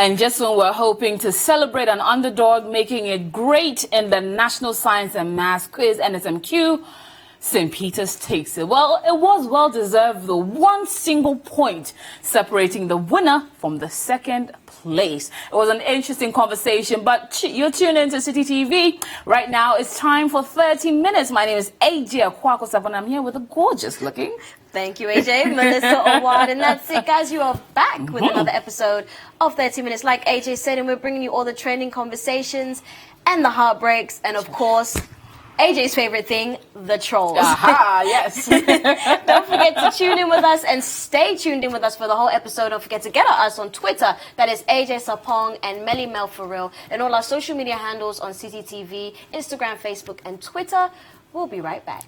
And just when we're hoping to celebrate an underdog making it great in the National Science and Math Quiz, NSMQ, St. Peter's takes it. Well, it was well-deserved, the one single point separating the winner from the second place. It was an interesting conversation, but you're tuned into City TV. Right now, it's time for 30 minutes. My name is AJ Akwako, and I'm here with a gorgeous-looking... Thank you, AJ. Melissa Awad. And that's it, guys. You are back with another episode of 30 Minutes. Like AJ said, and we're bringing you all the trending conversations and the heartbreaks, and, of course, AJ's favorite thing, the trolls. Aha, yes. Don't forget to tune in with us and stay tuned in with us for the whole episode. Don't forget to get at us on Twitter. That is AJ Sapong and Melly Mel for real. And all our social media handles on CCTV, Instagram, Facebook, and Twitter. We'll be right back.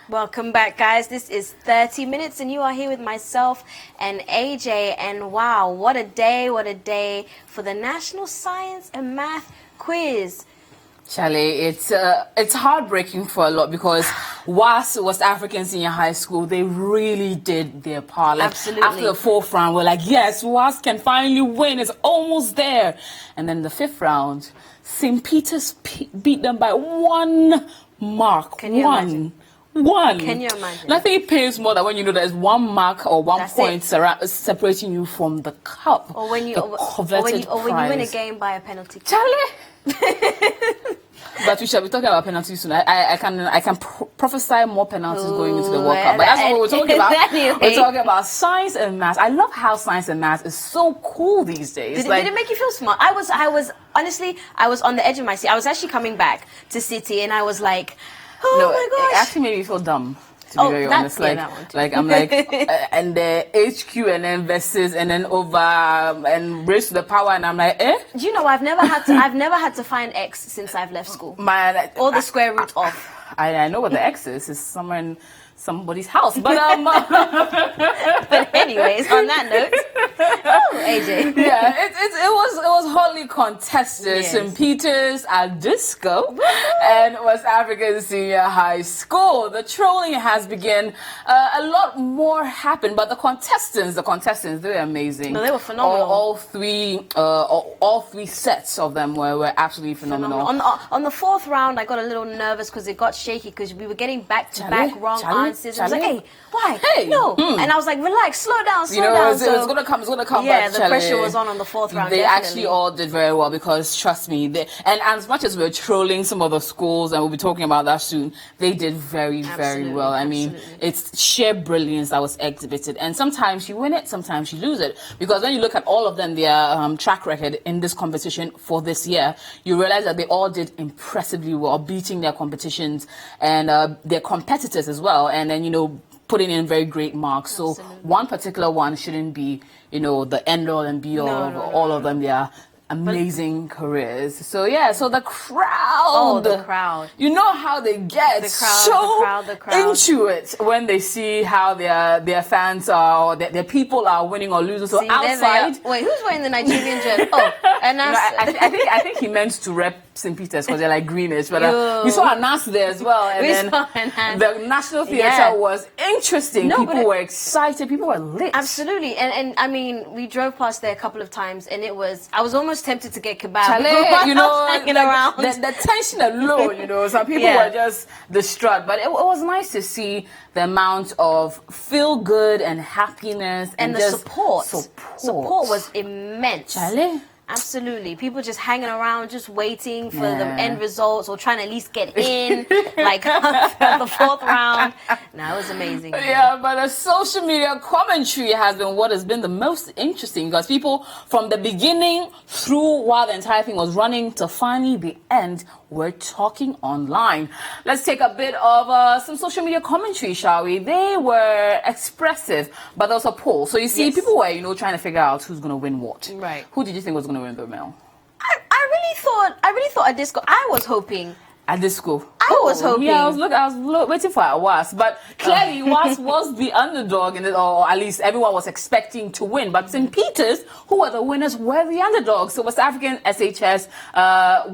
Welcome back, guys. This is 30 Minutes, and you are here with myself and AJ. And wow, what a day for the National Science and Math Quiz. Charlie, it's heartbreaking for a lot because WAS, West African Senior High School, they really did their part. Like, absolutely. After the fourth round, we're like, yes, WAS can finally win. It's almost there. And then the fifth round, St. Peter's beat them by 1 mark. Can you imagine? One. Can you imagine? Nothing pains more than when you know there's 1 mark or 1 That's point separating you from the cup. Or when you when you win a game by a penalty. Charlie. But we shall be talking about penalties soon. I can prophesy more penalties going into the World Cup. But that's not what we're talking about. Anyway. We're talking about science and math. I love how science and math is so cool these days. Did it make you feel smart? I was honestly, I was on the edge of my seat. I was actually coming back to City, and I was like, oh my gosh. It actually made me feel dumb. To be very honest, I'm like, and the HQ and then versus and then over and raised to the power, and I'm like, eh? Do you know I've never had to find X since I've left school. Or the square root of. I know what the X is. It's somewhere in somebody's house, but But anyways, on that note, AJ. Yeah, it was hotly contested. Yes. St. Peter's at Disco and West African Senior High School. The trolling has begun. A lot more happened, but the contestants, they were amazing. No, they were phenomenal. All three sets of them were absolutely phenomenal. On the fourth round, I got a little nervous because it got shaky because we were getting back-to-back wrong answers. I was like, hey, why? Hey. No. And I was like, relax, slow down. It's gonna come. Yeah, back, the pressure was on the fourth round. They definitely. actually all did very well because, trust me, and as much as we're trolling some of the schools, and we'll be talking about that soon, they did very well. I mean, it's sheer brilliance that was exhibited. And sometimes you win it, sometimes you lose it. Because when you look at all of them, their track record in this competition for this year, you realize that they all did impressively well, beating their competitions and their competitors as well. And then, putting in very great marks. So one particular one shouldn't be, the end all and be all of all of them. They are amazing careers. So yeah, so the crowd. Oh, the crowd. You know how they get the crowd. into it when they see how their fans are, or their people are winning or losing. So outside. Wait, who's wearing the Nigerian jersey? Oh, and I think he meant to rep St. Peter's because they're like greenish, but we saw Anas there as well. And then the National Theatre was interesting. People were excited. People were lit. Absolutely. And I mean, we drove past there a couple of times, and I was almost tempted to get kebab. Hanging around. The tension alone, some people were just distraught. But it was nice to see the amount of feel good and happiness and the just support. Support was immense. Charlie. Absolutely. People just hanging around, just waiting for the end results or trying to at least get in, like the fourth round. No, it was amazing. Yeah, but the social media commentary has been what has been the most interesting because people from the beginning through while the entire thing was running to finally the end were talking online. Let's take a bit of some social media commentary, shall we? They were expressive, but there was a poll. So you see, people were, trying to figure out who's going to win what. Right. Who did you think was going to win the Mel? I really thought at Disco. I was hoping at Disco. I I was hoping. Yeah, I was waiting for a Was, but clearly was the underdog in it, or at least everyone was expecting to win. But St. Peter's, who were the winners, were the underdogs. So West African SHS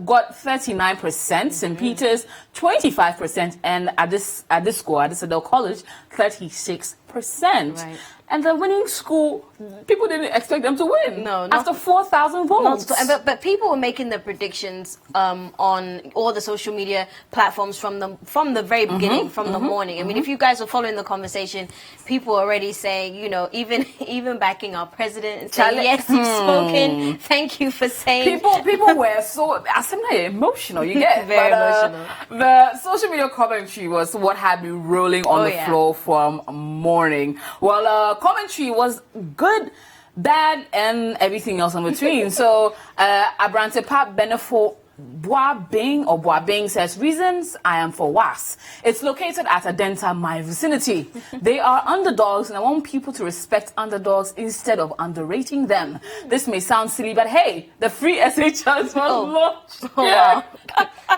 got 39%, St. Peter's 25%, and at this score, at Adel College, 36%. Right. And the winning school, people didn't expect them to win. No, after 4,000 votes. But people were making the predictions on all the social media platforms from the very beginning, from the morning. I mean, if you guys are following the conversation, people are already saying, you know, even backing our president and saying, yes, you've spoken. Thank you for saying. People were so emotional. You get very emotional. The social media commentary was what had me rolling on the floor from morning. Well, commentary was good, bad, and everything else in between. So, Abrante Pap Benefo Boabing says, reasons I am for WAS. It's located at Adenta, my vicinity. They are underdogs, and I want people to respect underdogs instead of underrating them. This may sound silly, but hey, the free SHS was launched. Wow.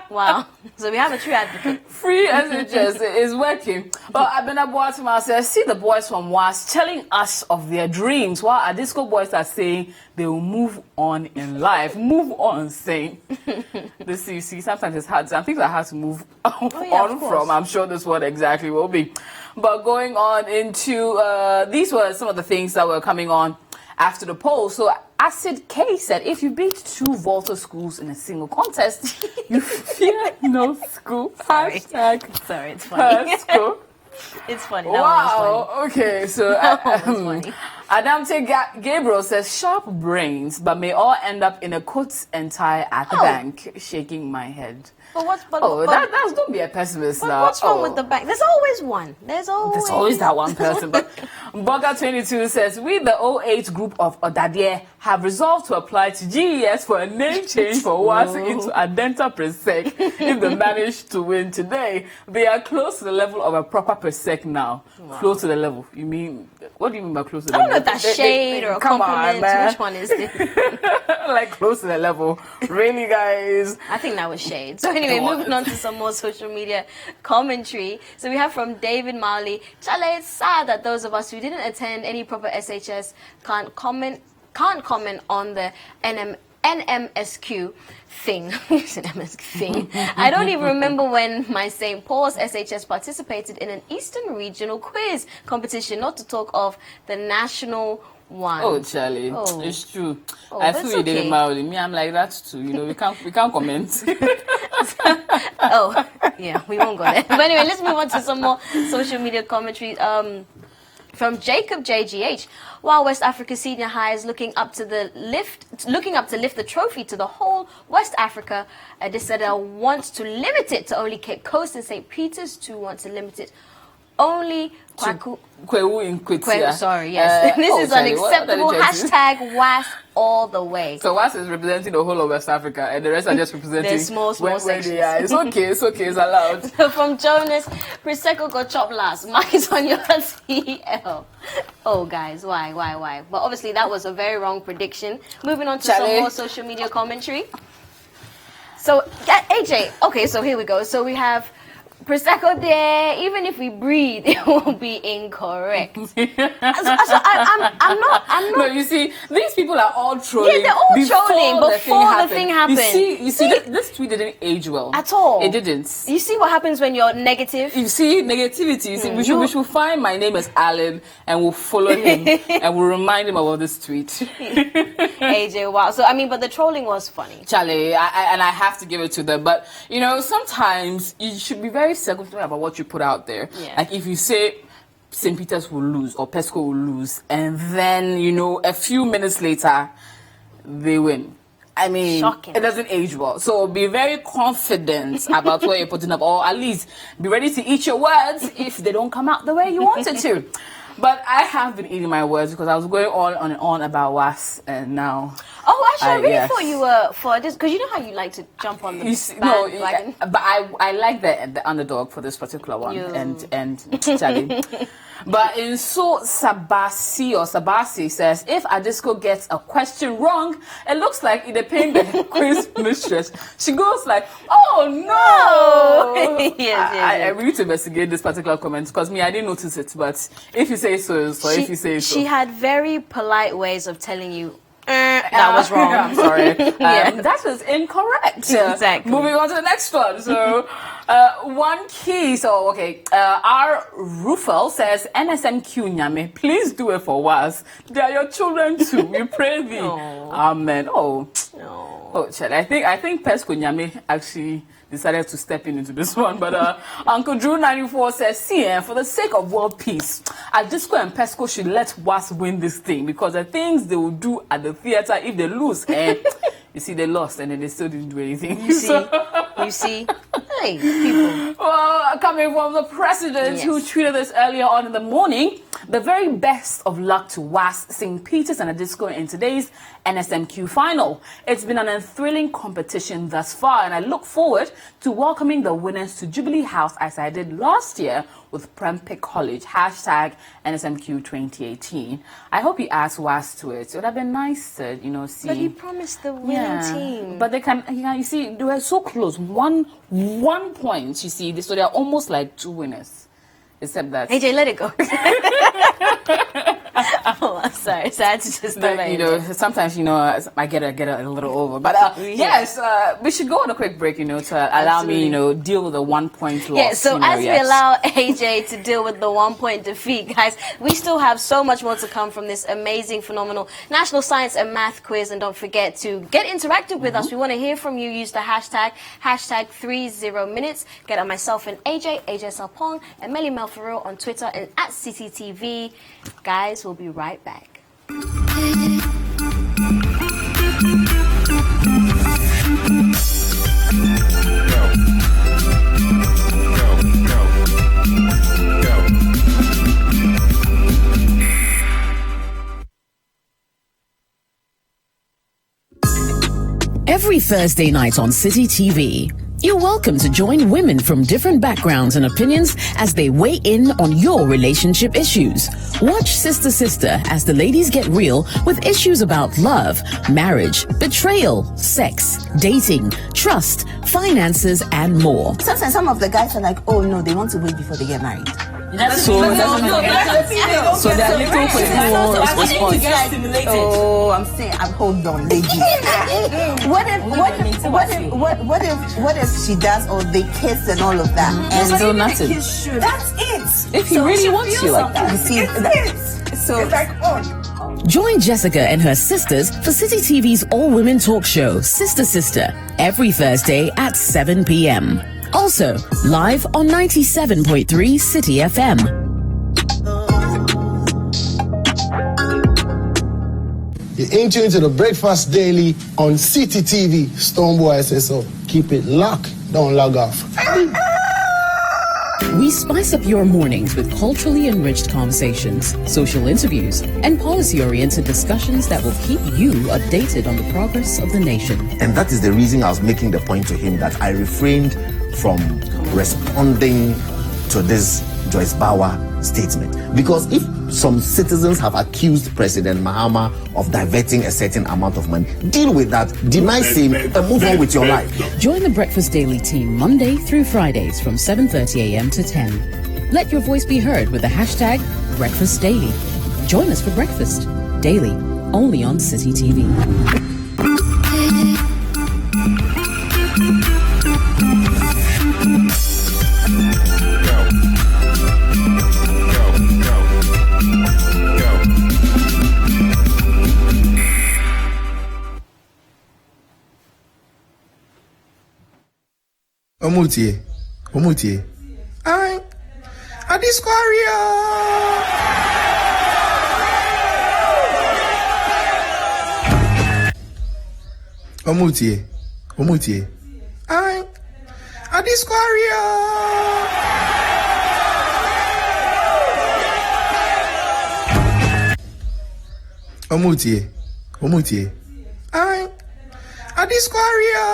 Wow. So we have a true advocate. Free SHS is working. But Abena Boatema says, see the boys from WAS telling us of their dreams, while Adisco boys are saying they will move on in life. Move on, saying. This, you see, sometimes it's hard. Some things are hard to move on from. I'm sure this one exactly will be. But going on into, these were some of the things that were coming on after the poll. So Acid K said, if you beat 2 Volta schools in a single contest, you fear no school. Sorry, it's funny. School. It's funny. Wow. Okay, so funny. Adamte Gabriel says, sharp brains, but may all end up in a coat and tie at the bank. Shaking my head. But don't be a pessimist now. What's wrong with the bank? There's always one. There's always that one person. But Boga22 says, we, the 08 group of Odadie, have resolved to apply to GES for a name change for WAS into Adenta Presec if they manage to win today. They are close to the level of a proper Presec now. Wow. Close to the level. You mean, what do you mean by close to the level? I don't know if that's shade or a compliment. Which one is this? Like close to the level. Really, guys? I think that was shade. So anyway, moving on to some more social media commentary. So we have from David Marley. Chale, it's sad that those of us who didn't attend any proper SHS can't comment on the NMSQ thing. thing. I don't even remember when my St. Paul's SHS participated in an Eastern Regional Quiz competition, not to talk of the national one. Oh, Charlie, it's true. I feel you did it mildly. Me, I'm like that too. You know, we can't comment. Yeah, we won't go there. But anyway, let's move on to some more social media commentary. From Jacob JGH, while West Africa Senior High is looking up to lift the trophy to the whole West Africa, they said wants to limit it to only Cape Coast and St. Peter's. To want to limit it only Kwewu in Kwitia. Sorry, yes. This is unacceptable. Hashtag WAS all the way. So WAS is representing the whole of West Africa, and the rest are just representing small where sections. they are. It's okay, it's allowed. From Jonas, Prosecco got chopped last. Mark is on your TL. Oh, guys, why? But obviously, that was a very wrong prediction. Moving on to some more social media commentary. So, AJ, okay, so here we go. So we have Prosecco there. Even if we breathe, it will be incorrect. I'm not. No, you see, these people are all trolling. Yeah, they're all trolling before the thing happened. You see, this tweet didn't age well at all. It didn't. You see what happens when you're negative? You see negativity. You see, we should find my name is Alan and we'll follow him and we'll remind him about this tweet. AJ, wow. So but the trolling was funny. Charlie, I have to give it to them. But you know, sometimes you should be very circumspect about what you put out there. Yeah. Like if you say St. Peter's will lose or Pesco will lose, and then a few minutes later they win. Shocking. It doesn't age well. So be very confident about what you're putting up, or at least be ready to eat your words if they don't come out the way you wanted to. But I have been eating my words because I was going on and on about WAS, and now. Oh, actually, I really thought you were for this, because you know how you like to jump on the bandwagon. But I like the underdog for this particular one, and Charlie. But in Sabasi says, if Adisco gets a question wrong, it looks like it depends the quiz mistress. She goes like, oh I really need to investigate this particular comment because I didn't notice it. But if you say so, if you say so. She had very polite ways of telling you, that was wrong. I'm sorry. That was incorrect. Exactly. Moving on to the next one. So, one key. So, okay. R. Rufel says, NSMQ Nyame, please do it for us. They are your children too. We pray thee. Amen. Oh, Chad. I think Pesco Nyame actually decided to step into this one, but Uncle Drew 94 says, see, for the sake of world peace, Adisco and Pesco should let WAS win this thing because the things they will do at the theater if they lose, you see, they lost and then they still didn't do anything. You see, hey, people. Well, coming from the president who tweeted this earlier on in the morning, the very best of luck to WAS, St. Peter's and Adisco in today's NSMQ final. It's been an thrilling competition thus far, and I look forward to welcoming the winners to Jubilee House as I did last year with Prempeh College, #NSMQ 2018. I hope he adds WAS to it. It would have been nice to, see. But he promised the winning team. But they can, you see, they were so close. One point, you see, so they're almost like two winners. Except that. AJ, let it go. Oh, I'm sorry. So I had to just sometimes, I get a little over. But yes, we should go on a quick break, to allow me, deal with the 1 point loss. Yeah, so as we allow AJ to deal with the 1 point defeat, guys, we still have so much more to come from this amazing, phenomenal National Science and Math quiz. And don't forget to get interactive with us. We want to hear from you. Use the hashtag 30minutes. Get at myself and AJ Sarpong, and Melly Mel for real on Twitter and at CCTV. Guys, we'll be right back. Every Thursday night on City TV, you're welcome to join women from different backgrounds and opinions as they weigh in on your relationship issues. Watch Sister Sister as the ladies get real with issues about love, marriage, betrayal, sex, dating, trust, finances, and more. Sometimes some of the guys are like, oh no, they want to wait before they get married. So they're looking for response. Oh, I'm saying, hold on, lady. What if she does, or they kiss and all of that? And so nothing. That's it. If he really wants you like that. You see, so it's like, Join Jessica and her sisters for City TV's all-women talk show, Sister Sister, every Thursday at 7 p.m. Also, live on 97.3 City FM. You're in tune to the Breakfast Daily on City TV. Stonebwoy says so. Keep it locked. Don't log off. We spice up your mornings with culturally enriched conversations, social interviews, and policy-oriented discussions that will keep you updated on the progress of the nation. And that is the reason I was making the point to him that I refrained from responding to this Joyce Bauer statement. Because if some citizens have accused President Mahama of diverting a certain amount of money, deal with that, deny same, and move on with your life. Join the Breakfast Daily team Monday through Fridays from 7:30 a.m. to 10. Let your voice be heard with the hashtag Breakfast Daily. Join us for breakfast daily, only on City TV. Omutie. I Adisquaria. Omutie. I Adisquaria. Omutie. I Adisquaria.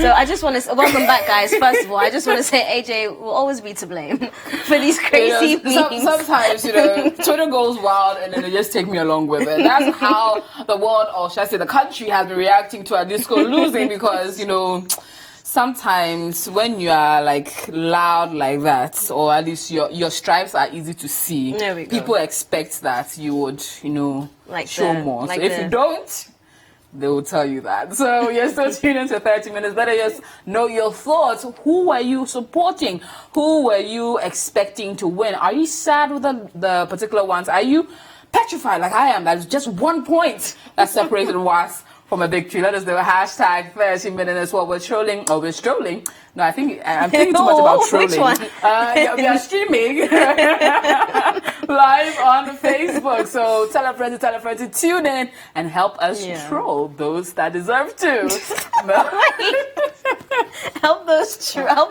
So I just want to welcome back, guys. First of all, I just want to say AJ will always be to blame for these crazy memes. Sometimes, Twitter goes wild and then they just take me along with it. That's how the world, or should I say the country, has been reacting to Adisco losing because, sometimes when you are like loud like that, or at least your stripes are easy to see, there we go. People expect that you would, like show more. So if you don't, they will tell you that. So you're still tuned into 30 Minutes. Better just know your thoughts. Who were you supporting? Who were you expecting to win? Are you sad with the particular ones? Are you petrified like I am? That's just 1 point that separated Was from a victory. Let us know. Hashtag 30 Minutes. What we're trolling. Oh, we're strolling. No, I think I'm thinking too much about trolling. Which one? We are streaming live on Facebook. So tell a friend to tune in and help us troll those that deserve to. Help us troll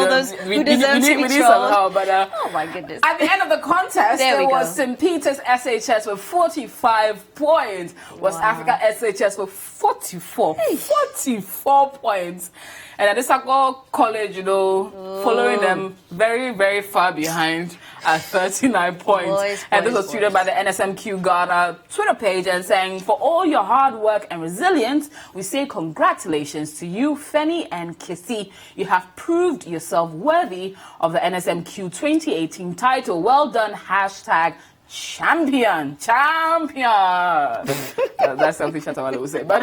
those who deserve to be We need trolled. some help, but Oh my goodness. at the end of the contest, There there we was go. St. Peter's SHS with 45 points. West Africa SHS with 44. 44 points. And Adisako College, following them very, very far behind at 39 points. And this was tweeted by the NSMQ Ghana Twitter page and saying, for all your hard work and resilience, we say congratulations to you, Feni and Kissy. You have proved yourself worthy of the NSMQ 2018 title. Well done, hashtag champion. That's something Shatawale would say. But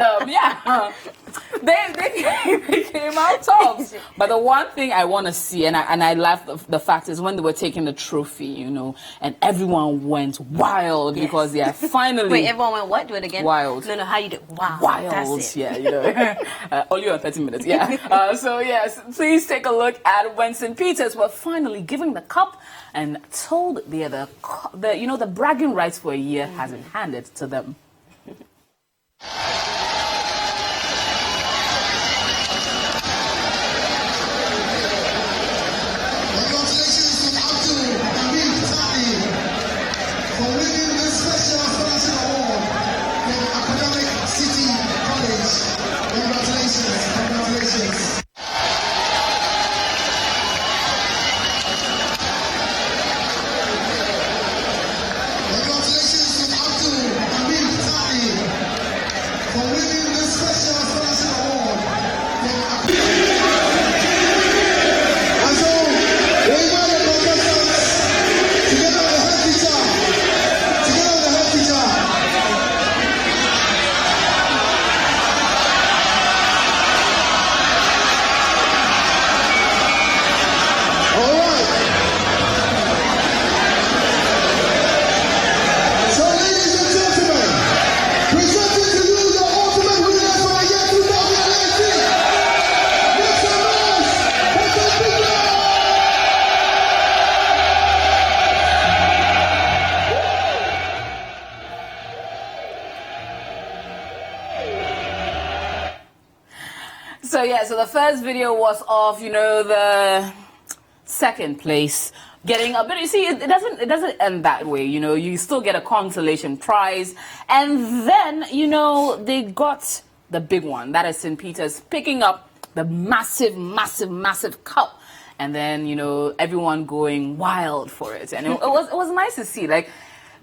they came out tops. But the one thing I want to see, and I love the fact is when they were taking the trophy, and everyone went wild because they are finally. Wait, everyone went what? Do it again. Wild. No, how you do? Wow. Wild. That's it. Yeah, only on 30 Minutes. Yeah. So yes, please take a look at when St. Peter's were finally giving the cup and told the bragging rights for a year has been handed to them. Congratulations to Abdul Hamid Tani for winning this special scholarship award from Academic City College. Congratulations. Congratulations to Abdul Hamid Tani for winning this special scholarship award from And so, we invite the contestants together with the head teacher. All right. So, ladies and gentlemen, presenting to you the ultimate winners for the year 2018. Make some noise for the people. So the first video was of, the second place getting a bit. You see, it doesn't end that way. You still get a consolation prize, and then they got the big one. That is St. Peter's picking up the massive cup, and then everyone going wild for it, and it was nice to see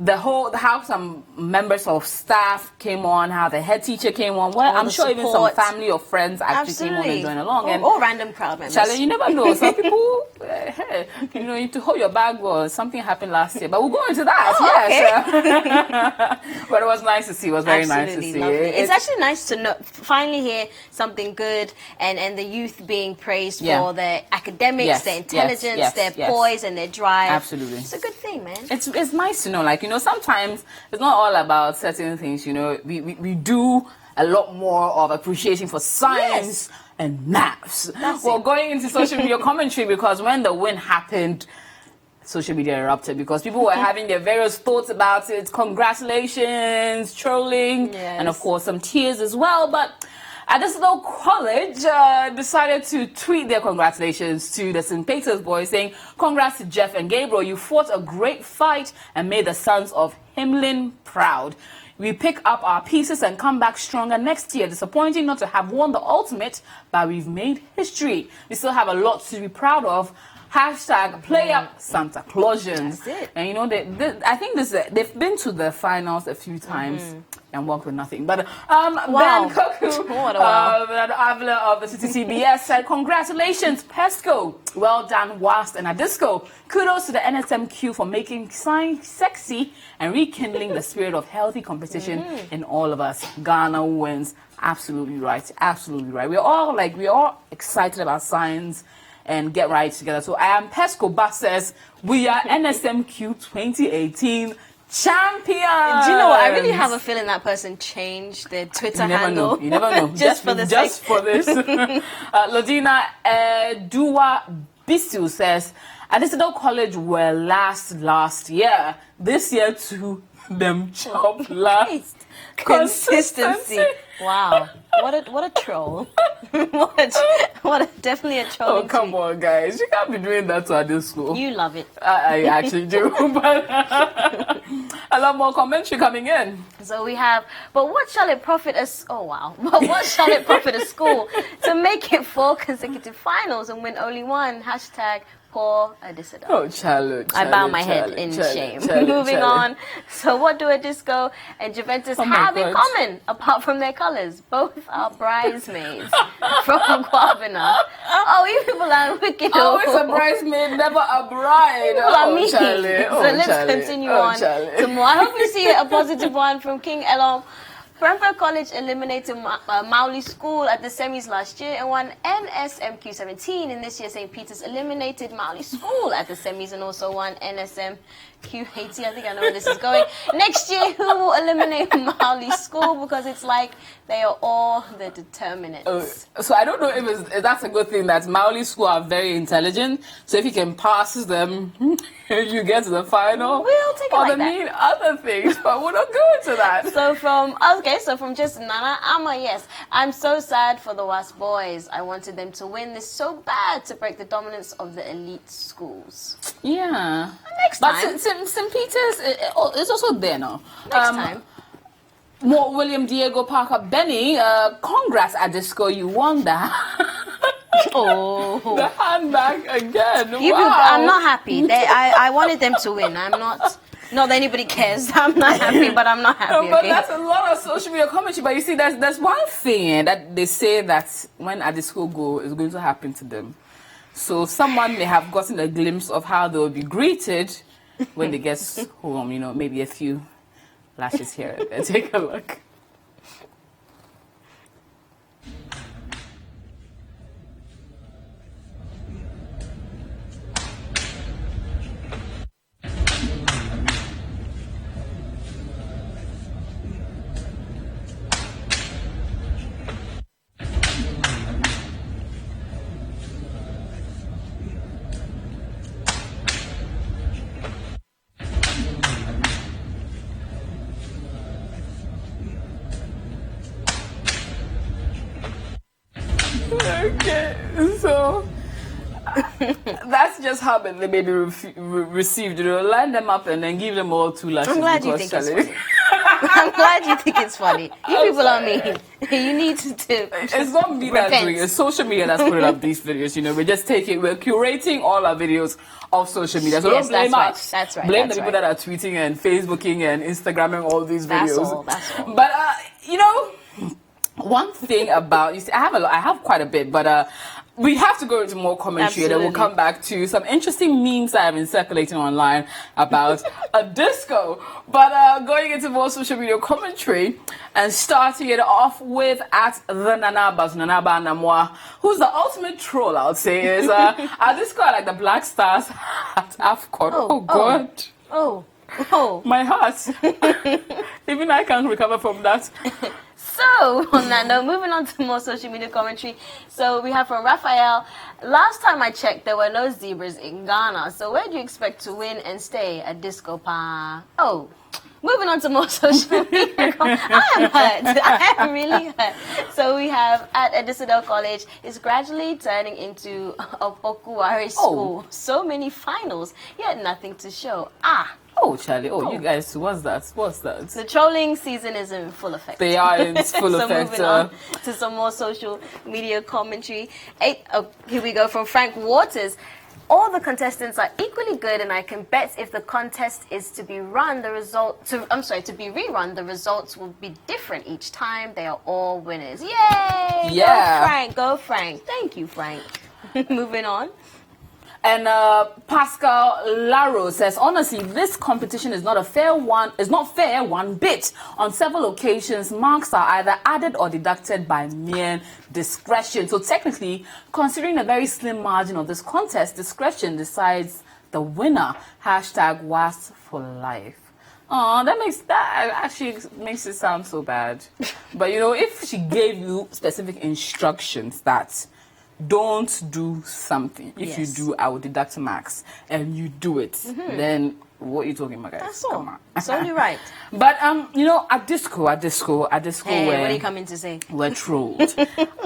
how some members of staff came on, how the head teacher came on. Well, I'm sure even some family or friends actually came on and joined along. Or random crowd members. Charlie, you never know. Some people, you need to hold your bag well. Something happened last year, but we'll go into that. Yes. But it was nice to see. It was very nice to see. It's actually nice to finally hear something good and the youth being praised for their academics, their intelligence, their poise, and their drive. Absolutely. It's a good thing, man. It's nice to know, sometimes it's not all about certain things, we do a lot more of appreciation for science and maths. Going into social media commentary, because when the win happened, social media erupted because people were having their various thoughts about it. Congratulations, trolling, and of course some tears as well. But Adisco College decided to tweet their congratulations to the St. Peter's boys, saying, "Congrats to Jeff and Gabriel. You fought a great fight and made the sons of Himlin proud. We pick up our pieces and come back stronger next year. Disappointing not to have won the ultimate, but we've made history. We still have a lot to be proud of. Hashtag play up Santa Clausians. That's it. And you know, I think they've been to the finals a few times and walked with nothing. But Ben Koku, What a wow. the Avila of the CBS said, congratulations, PESCO. Well done, WAST and Adisco. Kudos to the NSMQ for making science sexy and rekindling the spirit of healthy competition in all of us. Ghana wins. Absolutely right. Absolutely right. We're all excited about science and get right together. So I am PESCO Bus says we are NSMQ 2018 champions. Do you know what? I really have a feeling that person changed their Twitter handle. You never know. just for this. Lodina Dua Bisu says, Adisadel College were last year. This year too, them chop last. Consistency. Wow. What a troll. Definitely a troll. Oh, come on, guys. You can't be doing that to this school. You love it. I actually do. But a lot more commentary coming in. So we have, but what shall it profit us? Oh, wow. But what shall it profit a school to make it 4 consecutive finals and win only one? Hashtag poor Adisadel. Oh, Charlie. I bow my head in shame. Moving on. So what do Adisco and Juventus have in common, apart from their colours? Both are bridesmaids from Guavina. Oh, you people are wicked. Always a bridesmaid, never a bride. People are mean. Charlie. So let's continue on to more. I hope you see a positive one from King Elom. Cranford College eliminated Mauli School at the semis last year and won NSMQ 17. In this year, St. Peter's eliminated Mauli School at the semis and also won NSMQ 18. I think I know where this is going. Next year, who will eliminate Mauli School? Because it's like they are all the determinants. So I don't know if that's a good thing that Mauli School are very intelligent. So if you can pass them, you get to the final. We'll take it like that. Or they mean other things, but we're not going to that. So from just Nana Ama, yes, I'm so sad for the WASP boys. I wanted them to win this so bad to break the dominance of the elite schools. Yeah. Next time. But St. Peter's is also there now. Next time. More William Diego Parker Benny, congrats Adisco, you won that. Oh. The handbag again. People, wow. I'm not happy. I wanted them to win. I'm not that anybody cares. I'm not happy, but I'm not happy. But okay? that's a lot of social media commentary. But you see, there's one thing that they say that when Adisco go is going to happen to them. So someone may have gotten a glimpse of how they will be greeted when they get home. You know, maybe a few lashes here and there. Take a look. Okay, so that's just how they may be received. You know, line them up and then give them all 2 lashes. I'm glad you think it's funny. I'm glad you think it's funny. You people are mean. You need to. It's not me that's doing it. It's social media that's putting up these videos. You know, we're curating all our videos of social media. So yes, don't blame that's us. Right. That's right. Blame that's the people right. that are tweeting and Facebooking and Instagramming all these videos. That's all. But you know, one thing about I have quite a bit, but we have to go into more commentary. And then we'll come back to some interesting memes that have been circulating online about Adisco. But going into more social media commentary and starting it off with at the Nanabas, Nanaba Namwa, who's the ultimate troll, I would say, is Adisco like the Black Stars at AFCON. Oh God. Oh. My heart. Even I can't recover from that. So, on that note, moving on to more social media commentary. So, we have from Raphael. Last time I checked, there were no zebras in Ghana. So, where do you expect to win and stay at Disco Pa? Oh, moving on to more social media. I am hurt. I am really hurt. So, we have at Adisadel College, it's gradually turning into a Pokuwari school. So many finals, yet nothing to show. Oh, Charlie. Oh, you guys, what's that? What's that? The trolling season is in full effect. They are in full So effect. moving on to some more social media commentary. Here we go from Frank Waters. All the contestants are equally good, and I can bet if the contest is to be rerun, the results will be different each time. They are all winners. Yay! Yeah. Go Frank. Thank you, Frank. Moving on. And Pascal Laro says, honestly, this competition is not a fair one. It's not fair one bit. On several occasions, marks are either added or deducted by mere discretion. So technically, considering a very slim margin of this contest, discretion decides the winner. Hashtag was for life. Oh, that actually makes it sound so bad. But you know, if she gave you specific instructions that don't do something. If you do, I will deduct marks, and you do it. Then what are you talking about, guys? That's all. Come on. It's only right. But you know, at disco, Hey, where what are you coming to say? we're trolled,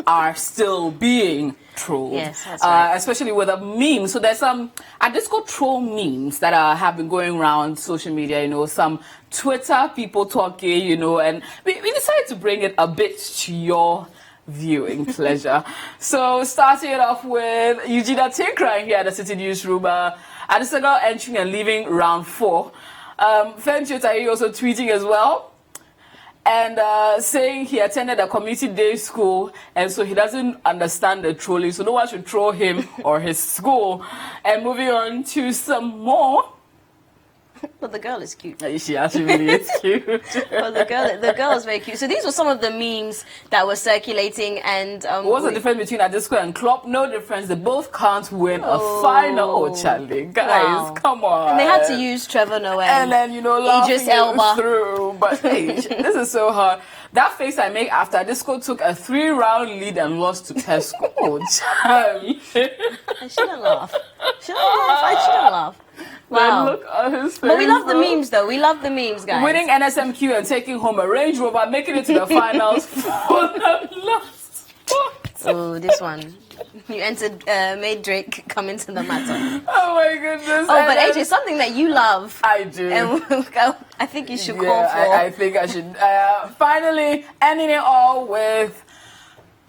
are still being trolled. Yes, that's right. Especially with a meme. So there's some at disco troll memes that have been going around social media. You know, some Twitter people talking. You know, and we decided to bring it a bit to your viewing pleasure. So starting it off with Eugenia Tinkering here at the City Newsroom. Adesanya entering and leaving round 4. Fenchio Tayi also tweeting as well, and saying he attended a community day school, and so he doesn't understand the trolling, so no one should troll him or his school. And moving on to some more. But the girl is cute. She actually really is cute. Well, the girl is very cute. So these were some of the memes that were circulating, and What's the difference between Adesanya and Klopp? No difference. They both can't win a final. Oh, Charlie, guys, come on. And they had to use Trevor Noah and then laughing Idris Elba through. But hey, this is so hard. That face I make after Disco took a 3-round lead and lost to Tesco. Oh, Charlie. I shouldn't laugh. I shouldn't laugh. Wow. Look at his face. But we love the memes, though. We love the memes, guys. Winning NSMQ and taking home a Range Rover, making it to the finals for the last spot. Oh, this one. You entered, made Drake come into the matter. Oh my goodness. Oh, but AJ, something that you love. I do. And I think you should call for. I think I should. Finally, ending it all with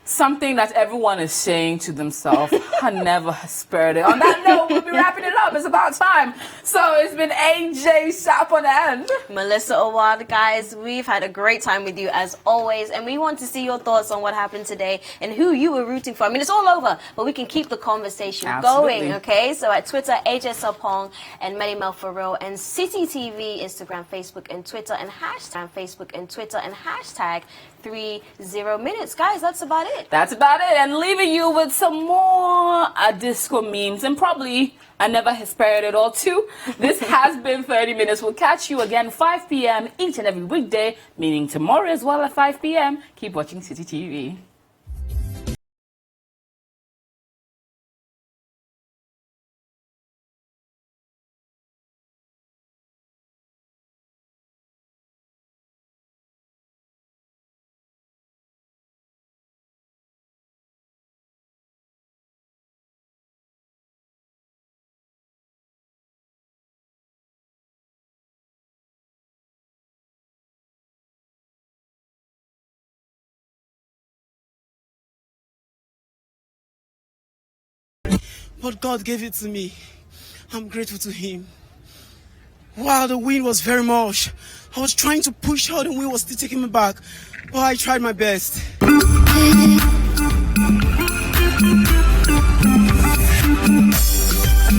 something that everyone is saying to themselves. I never spared it. On that note, we'll be wrapping it up. It's about time. So it's been AJ Sap on the end. Melissa Awad, guys, we've had a great time with you as always, and we want to see your thoughts on what happened today and who you were rooting for. I mean, it's all over, but we can keep the conversation going, okay? So at Twitter, AJ Sapong and Melly Mel for real, and City TV, Instagram, Facebook, and Twitter, and hashtag Facebook and Twitter, and hashtag 30 minutes. Guys, that's about it. That's about it. And leaving you with some more disco memes and probably I never spared it all too. This has been 30 minutes. We'll catch you again 5 p.m. each and every weekday, meaning tomorrow as well at 5 p.m. Keep watching City TV. But God gave it to me. I'm grateful to Him. Wow, the wind was very much. I was trying to push out, the wind was still taking me back. But I tried my best.